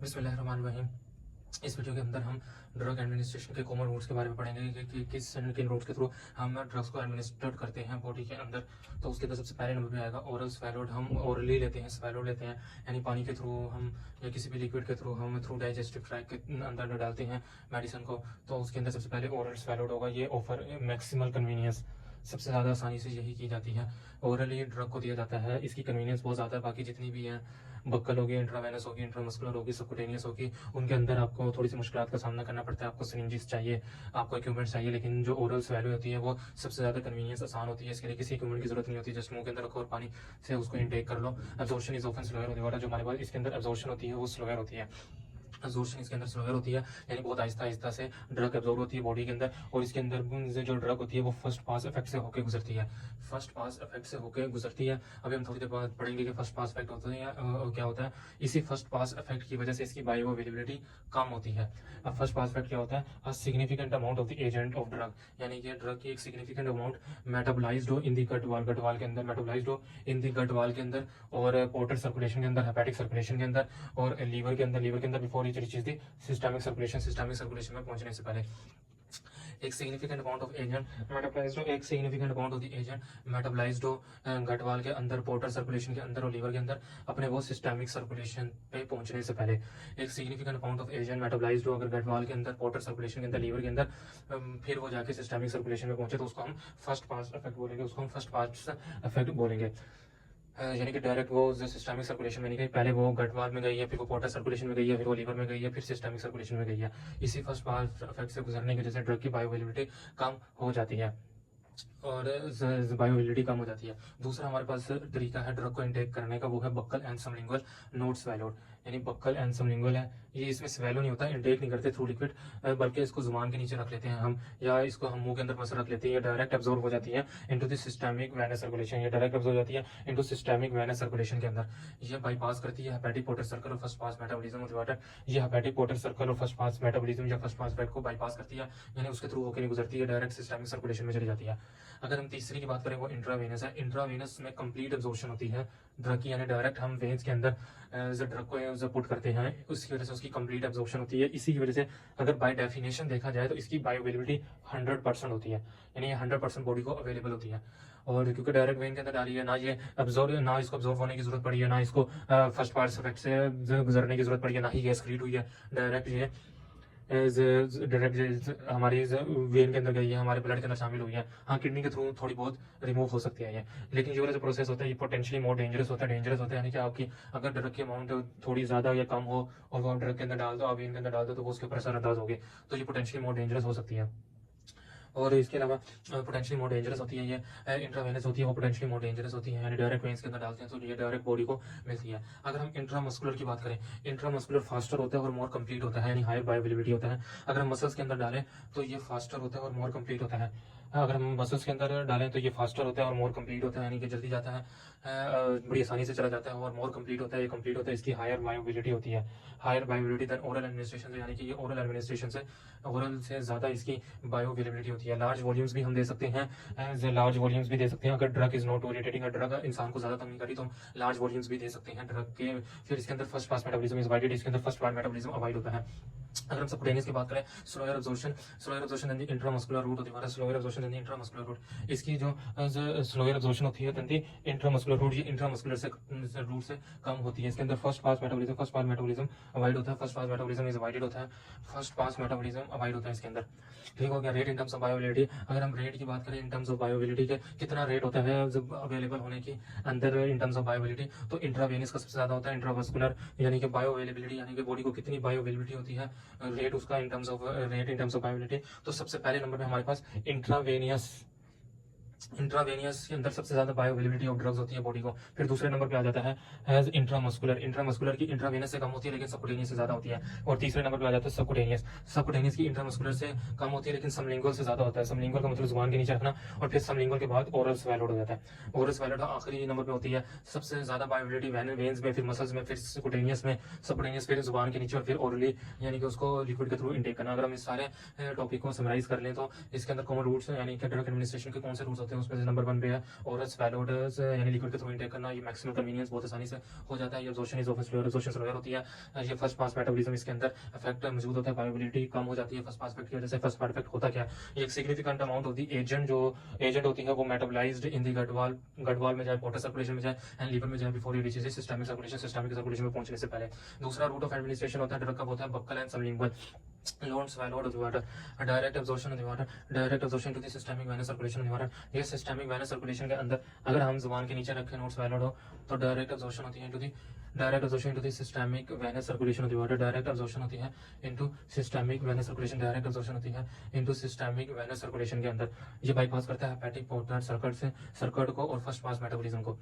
बिस्मिल्लाहिर्रहमानिर्रहीम। इस वीडियो के अंदर हम ड्रग एडमिनिस्ट्रेशन के कॉमन रूट्स के बारे में पढ़ेंगे कि किन रूट्स के थ्रू हम ड्रग्स को एडमिनिस्ट्रेट करते हैं बॉडी के अंदर। तो उसके अंदर सबसे पहले नंबर पे आएगा ओरल स्वैलोड। हम ओरली लेते हैं, स्वैलोड लेते हैं, यानी पानी के थ्रू हम या किसी भी लिक्विड के थ्रू हम थ्रू डाइजेस्टिव ट्रैक के अंदर डालते हैं मेडिसिन को। तो उसके अंदर सबसे पहले ओरल स्वैलोड होगा। ये ऑफर मैक्सिमल कन्वीनियंस, सबसे ज़्यादा आसानी से यही की जाती है। ओरली ड्रग को दिया जाता है, इसकी कन्वीनियंस बहुत ज़्यादा है। बाकी जितनी भी हैं, बक्कल होगी, इंट्रावेनस होगी, इंट्रामस्कुलर होगी, सबकुटेनियस होगी, उनके अंदर आपको थोड़ी सी मुश्किलात का सामना करना पड़ता है। आपको सिरिंजेस चाहिए, आपको इक्विपमेंट चाहिए, लेकिन जो ओरल स्वैलो होती है वो सबसे ज़्यादा कन्वीनियंस आसान होती है। इसके लिए किसी इक्विपमेंट की जरूरत नहीं होती, जस्ट मुंह के अंदर रखो और पानी से उसको इनटेक कर लो। एब्जॉर्प्शन इज ऑफन स्लोअर होती है, जो हमारे पास इसके अंदर एब्जॉर्प्शन होती है वो स्लोअर होती है। एब्जॉर्प्शन इसके अंदर स्लोअर होती है, यानी बहुत आहिस्ता आहिस्ता से ड्रग एब्जॉर्ब होती है बॉडी के अंदर। और इसके अंदर जो ड्रग होती है वो फर्स्ट पास इफेक्ट से होकर गुजरती है, फर्स्ट पास इफेक्ट से होकर गुजरती है। अभी हम थोड़ी देर बाद पढ़ेंगे कि फर्स्ट पास इफेक्ट होता है या क्या होता है। इसी फर्स्ट पास इफेक्ट की वजह से इसकी बायो अवेलेबिलिटी कम होती है। अब फर्स्ट पास इफेक्ट क्या होता है? A significant amount of the agent of drug, यानी कि ड्रग की एक सिग्निफिकेंट अमाउंट मेटाबोलाइज्ड हो इन दी गट वाल, गट वाल के अंदर मेटाबोलाइज्ड हो इन दी गट वाल के अंदर, और पोर्टल सर्कुलेशन के अंदर, हेपेटिक सर्कुलेशन के अंदर, और लीवर के अंदर before it reaches the systemic circulation, systemic circulation में पहुंचने से पहले एक significant amount of agent metabolised हो, एक significant amount of the agent metabolised हो गट वाल के अंदर, पोर्टल सर्कुलेशन के अंदर और लीवर के अंदर अपने वो सिस्टमिक सर्कुलेशन पे पहुंचने से पहले। एक significant amount of agent metabolised हो अगर गट वाल के अंदर, पोर्टल सर्कुलेशन के अंदर, लीवर के अंदर, फिर वो जाके सिस्टमिक सर्कुलेशन में पहुंचे तो उसको हम फर्स्ट पास इफेक्ट बोलेंगे, उसको हम फर्स्ट पास इफेक्ट बोलेंगे। यानी कि डायरेक्ट वो सिस्टमिक सर्कुलेशन में नहीं गई, पहले वो गट वाल में गई है, फिर वो पोर्टल सर्कुलेशन में गई है, फिर वो लीवर में गई है, फिर सिस्टमिक सर्कुलेशन में गई है। इसी फर्स्ट पास इफेक्ट से गुजरने की वजह से ड्रग की बायोअवेलेबिलिटी कम हो जाती है और बायोअवेलेबिलिटी कम हो जाती है। दूसरा हमारे पास तरीका है ड्रग को इनटेक करने का, वो है बक्कल एंड सबलिंगुअल नोट स्वैलोड। यानी बक्कल एंड सबलिंगुअल है, ये इसमें स्वैलो नहीं होता, इनटेक नहीं करते थ्रू लिक्विड, बल्कि इसको जुबान के नीचे रख लेते हैं हम, या इसको हम मुंह के अंदर बस रख लेते हैं। ये डायरेक्ट एब्जॉर्ब हो जाती है into the systemic venous circulation, ये डायरेक्ट एब्जॉर्ब हो जाती है इनटू सिस्टमिक वेनस सर्कुलेशन के अंदर। ये बाईपास करती है हेपेटिक पोर्टल सर्कल और first pass metabolism of the water. ये हेपेटिक पोर्टल सर्कल और फर्स्ट पास मेटाबॉलिज्म या फर्स्ट पास वेट को बाईपास करती है, यानी उसके थ्रू होकर नहीं गुजरती है, डायरेक्ट सिस्टमिक सर्कुलेशन में चली जाती है। अगर हम तीसरी की बात करें वो इंट्रावेनस है। इंट्रावेनस में कंप्लीट एब्जॉर्प्शन होती है ड्रग की, यानी डायरेक्ट हम वेन्स के अंदर ड्रग को पुट करते हैं, उसकी वजह से उसकी कंप्लीट एब्जॉर्प्शन होती है। इसी की वजह से अगर बाय डेफिनेशन देखा जाए तो इसकी बायोअवेलेबिलिटी 100% होती है, यानी 100% बॉडी को अवेलेबल होती है। और क्योंकि डायरेक्ट वेन के अंदर डाली है, ना ये एब्जॉर्ब, ना इसको एब्जॉर्ब होने की जरूरत पड़ी है, ना इसको फर्स्ट पार्ट इफेक्ट से गुजरने की जरूरत पड़ी है, ना ही गैस क्रिएट हुई है, डायरेक्ट ये डायरेक्ट हमारी वेन के अंदर गई है, हमारे ब्लड के अंदर शामिल हुई है। हाँ, किडनी के थ्रू थोड़ी बहुत रिमूव हो सकती है ये, लेकिन ये वाला जो प्रोसेस होता है ये पोटेंशियली मोर डेंजरस होता है, यानी कि आपकी अगर ड्रग की अमाउंट थोड़ी ज़्यादा या कम हो और वो आप ड्रग के अंदर डाल दो, आप वेन के अंदर डाल दो, तो वो उसके ऊपर असरअंदाज होगी, तो ये पोटेंशियली मोर डेंजरस हो सकती है। और इसके अलावा पोटेंशियली मोर डेंजरस होती है ये इंट्रावेनस होती है, वो पोटेंशियली मोर डेंजरस होती है, यानी डायरेक्ट वेन्स के अंदर डालते हैं तो ये डायरेक्ट बॉडी को मिलती है। अगर हम इंट्रामस्कुलर की बात करें, इंट्रामस्कुलर फास्टर होता है और मोर कंप्लीट होता है, यानी हायर बायोअवेलेबिलिटी होता है। अगर हम मसल्स के अंदर डालें तो ये फास्टर होता है और मोर कंप्लीट होता है। अगर हम मसल्स के अंदर डालें तो ये फास्टर होता है और मोर कंप्लीट होता है, यानी कि जल्दी जाता है, बड़ी आसानी से चला जाता है, और मोर कंप्लीट होता है, ये कंप्लीट होता है, इसकी हायर बायोअवेलेबिलिटी होती है, higher bioavailability than oral administration से, यानी कि ये ओरल एडमिनिस्ट्रेशन से, ओरल से ज़्यादा इसकी बायोअवेलेबिलिटी होती है। लार्ज वॉल्यूम्स भी हम दे सकते हैं, लार्ज वॉल्यूम्स भी दे सकते हैं अगर ड्रग इज नॉट इरिटेटिंग, अगर ड्रग इंसान को ज़्यादा तंग नहीं करी तो हम लार्ज वॉल्यूम्स भी दे सकते हैं ड्रग के। फिर इसके अंदर first pass metabolism is avoided, इसके अंदर फर्स्ट पास मेटाबॉलिज्म अवॉइड होता है। अगर हम सबकुटेनियस की बात करें, slower absorption in the intramuscular root होती है, slower absorption in the intramuscular root. इसकी जो स्लोअर एब्जॉर्प्शन होती है इन द इंट्रामस्कुलर रूट, ये इंट्रामस्कुलर से रूट से कम होती है। इसके अंदर फर्स्ट पास मेटाबॉलिज्म अवॉइड होता है, first pass metabolism is avoided होता है, फर्स्ट पास मेटाबॉलिज्म अवॉइड होता है इसके अंदर। ठीक हो गया। Rate in terms of bioavailability, अगर हम रेट की बात करें इन टर्म्स ऑफ बायोअवेलेबिलिटी के, कितना रेट होता है जब अवेलेबल होने की अंदर इन टर्म्स ऑफ बायोअवेलेबिलिटी, तो इंट्रावेनस का सबसे ज्यादा होता है, इंट्रावस्कुलर यानी कि बायोअवेलेबिलिटी, यानी कि बॉडी को कितनी बायोअवेलेबिलिटी होती है, रेट उसका इन टर्म्स ऑफ बायोअवेलेबिलिटी। तो सबसे पहले नंबर पे हमारे पास इंट्रावेनियस के अंदर सबसे ज्यादा बायोअवेलेबिलिटी ऑफ ड्रग्स होती है बॉडी को। फिर दूसरे नंबर पे आ जाता है एज इंट्रामस्कुलर की इंट्रावेनस से कम होती है लेकिन सबकुटेनियस से ज्यादा होती है। और तीसरे नंबर पे आ जाता है सबकुटेनियस की इंट्रामस्कुलर से कम होती है लेकिन सबलिंगुअल से ज्यादा होता है। सबलिंगुअल का मतलब जुबान के नीचे रखना, और फिर सबलिंगुअल के बाद ओरल स्वैलोड हो जाता है। ओरल स्वैलोड आखिरी नंबर पे होती है, सबसे ज्यादा बायोअवेलेबिलिटी वेन्स में, फिर मसल्स में, फिर सबकुटेनियस में, सबकुटेनियस फिर जुबान के नीचे, और फिर ओरली यानी कि उसको लिक्विड के थ्रू इनटेक करना। अगर हम इस सारे टॉपिक को समराइज कर लें तो इसके अंदर कॉमन रूट्स यानी कि ड्रग एडमिनिस्ट्रेशन के कौन से रूट्स होते हैं होते हैं उसमें से नंबर 1 पे है ओरल स्वैलोड यानी लिक्विड के थ्रू इंटेक करना। ये मैक्सिमम कन्वीनियंस बहुत आसानी से हो जाता है। ये absorption is often slower, absorption slower होती है। ये फर्स्ट पास मेटाबॉलिज्म इसके अंदर इफेक्ट मौजूद होता है, बायोबिलिटी कम हो जाती है फर्स्ट पास इफेक्ट की वजह से। फर्स्ट पास इफेक्ट होता क्या है, ये एक significant amount of the agent जो एजेंट होती है वो metabolised in the gut wall में जाए, पोर्टल सर्कुलेशन में जाए एंड लीवर में जाए before it reaches systemic circulation में पहुंचने से पहले। दूसरा रूट ऑफ एडमिनिस्ट्रेशन होता है ड्रग का, होता है buccal and sublingual loan swallowed of the water, a direct absorption of the water, direct absorption to the systemic venous circulation of the water। ये systemic venous circulation के अंदर अगर हम जुबान के नीचे रखें नोट swallowed हो तो direct absorption होती है into the direct absorption into the systemic venous circulation of the water, direct absorption होती है into systemic venous circulation, direct absorption होती है into systemic venous circulation के अंदर। ये बाईपास करता है हेपेटिक पोर्टल सर्किट को और फर्स्ट पास मेटाबॉलिज्म को।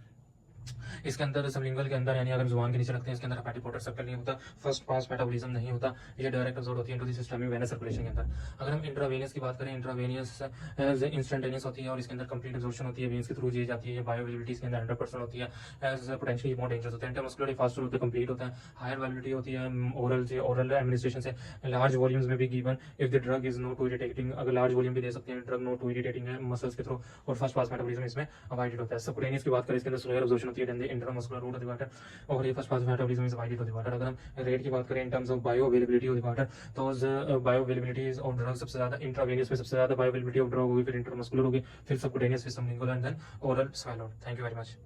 इसके अंदर सबलिंगुअल के अंदर यानी अगर जुबान के नीचे रखते हैं इसके अंदर हेपेटिक पोर्टल सर्कल नहीं होता, फर्स्ट पास मेटाबॉलिज्म नहीं होता, ये डायरेक्ट अब्सॉर्ब होती है into the systemic venous circulation के अंदर। अगर हम इंट्रावेनियस की बात करें, इंट्रावेनियस इंस्टेंटेनियस होती है और इसके अंदर कंप्लीट अब्सॉर्प्शन होती है, वेन्स के थ्रू दी जाती है। बायोअवेलेबिलिटी इसके अंदर 100% होती है, एज पोटेंशियली मोर डेंजरस होता है। इंटरमस्कुलर फास्ट रूट कंप्लीट होता है, हायर वैलिडिटी होती है ओरल एडमिनिस्ट्रेशन से, लार्ज वॉल्यूम्स में भी given if the drug is not too irritating, अगर लार्ज वॉल्यूम भी दे सकते हैं ड्रग नॉट टू इरिटेटिंग है मसल्स के थ्रू, और फर्स्ट पास मेटाबॉलिज्म इसमें अवॉइडेड होता है। सबकुटेनियस की बात करें इसके अंदर स्लोअर अब्सॉर्प्शन होती है than the intramuscular route of the water, और ये first pass metabolism is avoided of the water. अगर हम रेट की बात करें in terms of bio availability of the water, तो बायो अवेलेबिलिटी ऑफ ड्रग सबसे ज्यादा इंट्रावेनियस में सबसे ज्यादा बायो अवेलेबिलिटी ऑफ ड्रग होगी, फिर इंट्रामस्कुलर होगी, फिर सबकुटेनियस, फिर sublingual and then oral swallowed. Thank you very much.